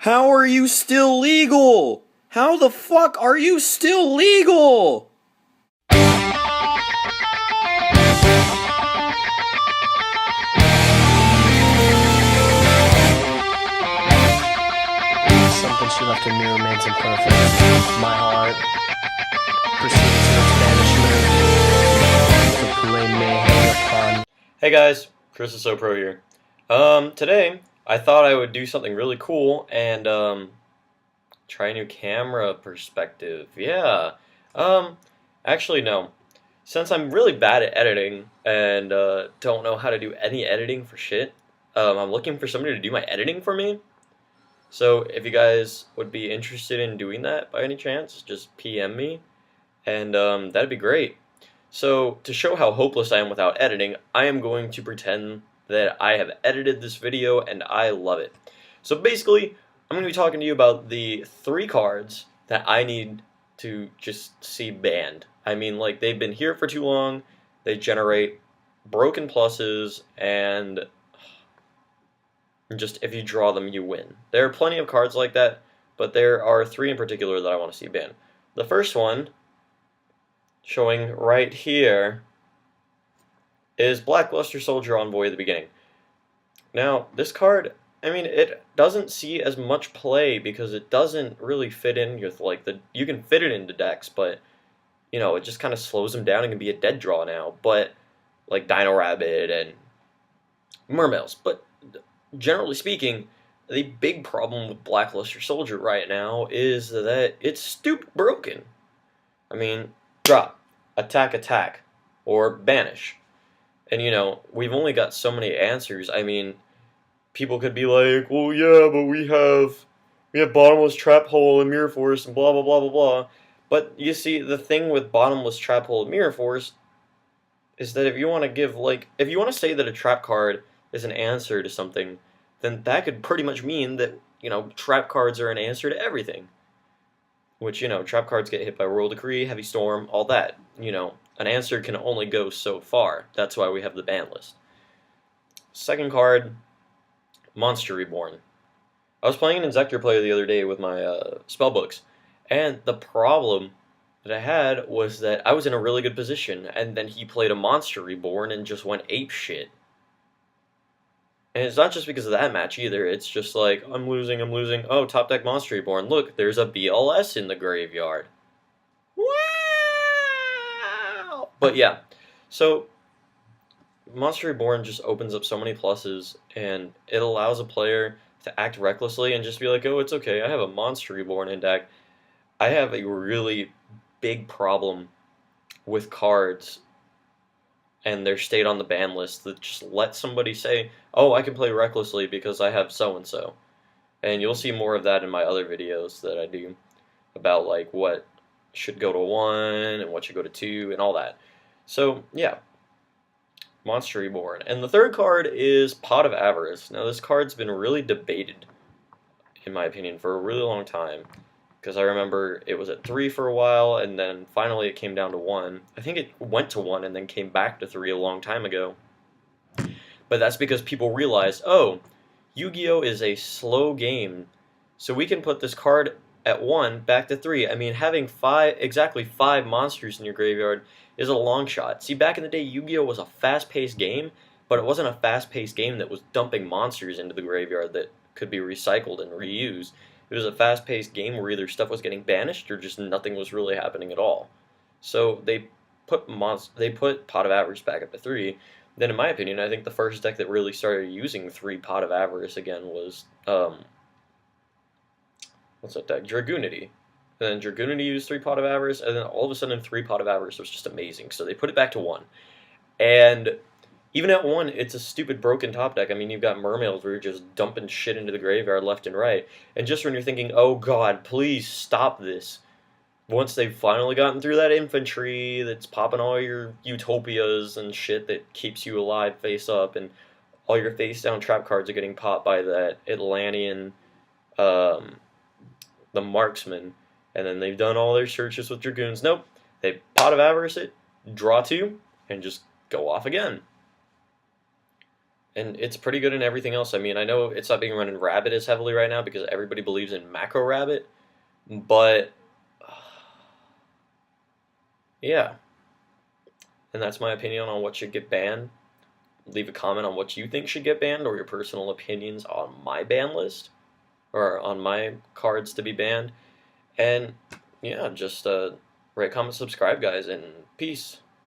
How are you still legal? How the fuck are you still legal? Something she left in me remains imperfect. My heart proceeds to its banishment. To blame me hang upon. Hey guys, Chris is So Pro here. Today I thought I would do something really cool and try a new camera perspective. Yeah. Actually no. Since I'm really bad at editing and don't know how to do any editing for shit, I'm looking for somebody to do my editing for me. So if you guys would be interested in doing that by any chance, just PM me, and that'd be great. So to show how hopeless I am without editing, I am going to pretend that I have edited this video and I love it. So basically, I'm going to be talking to you about the 3 cards that I need to just see banned. I mean, like, they've been here for too long, they generate broken pluses, and just if you draw them, you win. There are plenty of cards like that, but there are 3 in particular that I want to see banned. The first one, showing right here, is Black Luster Soldier Envoy at the beginning. Now, this card, I mean, it doesn't see as much play because it doesn't really fit in with, like, you can fit it into decks, but, you know, it just kind of slows them down and can be a dead draw now, but, like Dino Rabbit and Mermails. But generally speaking, the big problem with Black Luster Soldier right now is that it's stupid broken. I mean, drop, attack, or banish. And, you know, we've only got so many answers. I mean, people could be like, well, yeah, but we have Bottomless Trap Hole and Mirror Force and blah, blah, blah, blah, blah. But, you see, the thing with Bottomless Trap Hole and Mirror Force is that if you want to say that a trap card is an answer to something, then that could pretty much mean that, you know, trap cards are an answer to everything. Which, you know, trap cards get hit by Royal Decree, Heavy Storm, all that. You know, an answer can only go so far. That's why we have the ban list. Second card, Monster Reborn. I was playing an Inzektor player the other day with my spellbooks, and the problem that I had was that I was in a really good position, and then he played a Monster Reborn and just went ape shit. And it's not just because of that match either, it's just like, I'm losing, oh, top deck Monster Reborn, look, there's a BLS in the graveyard. Wow! But yeah, so Monster Reborn just opens up so many pluses, and it allows a player to act recklessly and just be like, oh, it's okay, I have a Monster Reborn in deck. I have a really big problem with cards and their state on the ban list that just let somebody say, oh, I can play recklessly because I have so-and-so. And you'll see more of that in my other videos that I do about, like, what should go to 1 and what should go to 2 and all that. So, yeah. Monster Reborn. And the third card is Pot of Avarice. Now, this card's been really debated, in my opinion, for a really long time. Because I remember it was at 3 for a while, and then finally it came down to 1. I think it went to 1 and then came back to 3 a long time ago. But that's because people realized, oh, Yu-Gi-Oh! Is a slow game, so we can put this card at 1 back to 3. I mean, having exactly 5 monsters in your graveyard is a long shot. See, back in the day, Yu-Gi-Oh! Was a fast-paced game, but it wasn't a fast-paced game that was dumping monsters into the graveyard that could be recycled and reused. It was a fast-paced game where either stuff was getting banished or just nothing was really happening at all. So they put Pot of Avarice back up to 3. Then, in my opinion, I think the first deck that really started using 3 Pot of Avarice again was, what's that deck? Dragoonity. And then Dragoonity used 3 Pot of Avarice, and then all of a sudden 3 Pot of Avarice was just amazing. So they put it back to 1. And even at 1, it's a stupid broken top deck. I mean, you've got Mermails where you're just dumping shit into the graveyard left and right. And just when you're thinking, oh god, please stop this, once they've finally gotten through that infantry that's popping all your Utopias and shit that keeps you alive face up, and all your face down trap cards are getting popped by that Atlantean, the Marksman, and then they've done all their searches with Dragoons. Nope, they Pot of Avarice it, draw 2, and just go off again. And it's pretty good in everything else. I mean, I know it's not being run in Rabbit as heavily right now because everybody believes in Macro Rabbit, but yeah. And that's my opinion on what should get banned. Leave a comment on what you think should get banned or your personal opinions on my ban list or on my cards to be banned. And yeah, just rate, comment, subscribe, guys, and peace.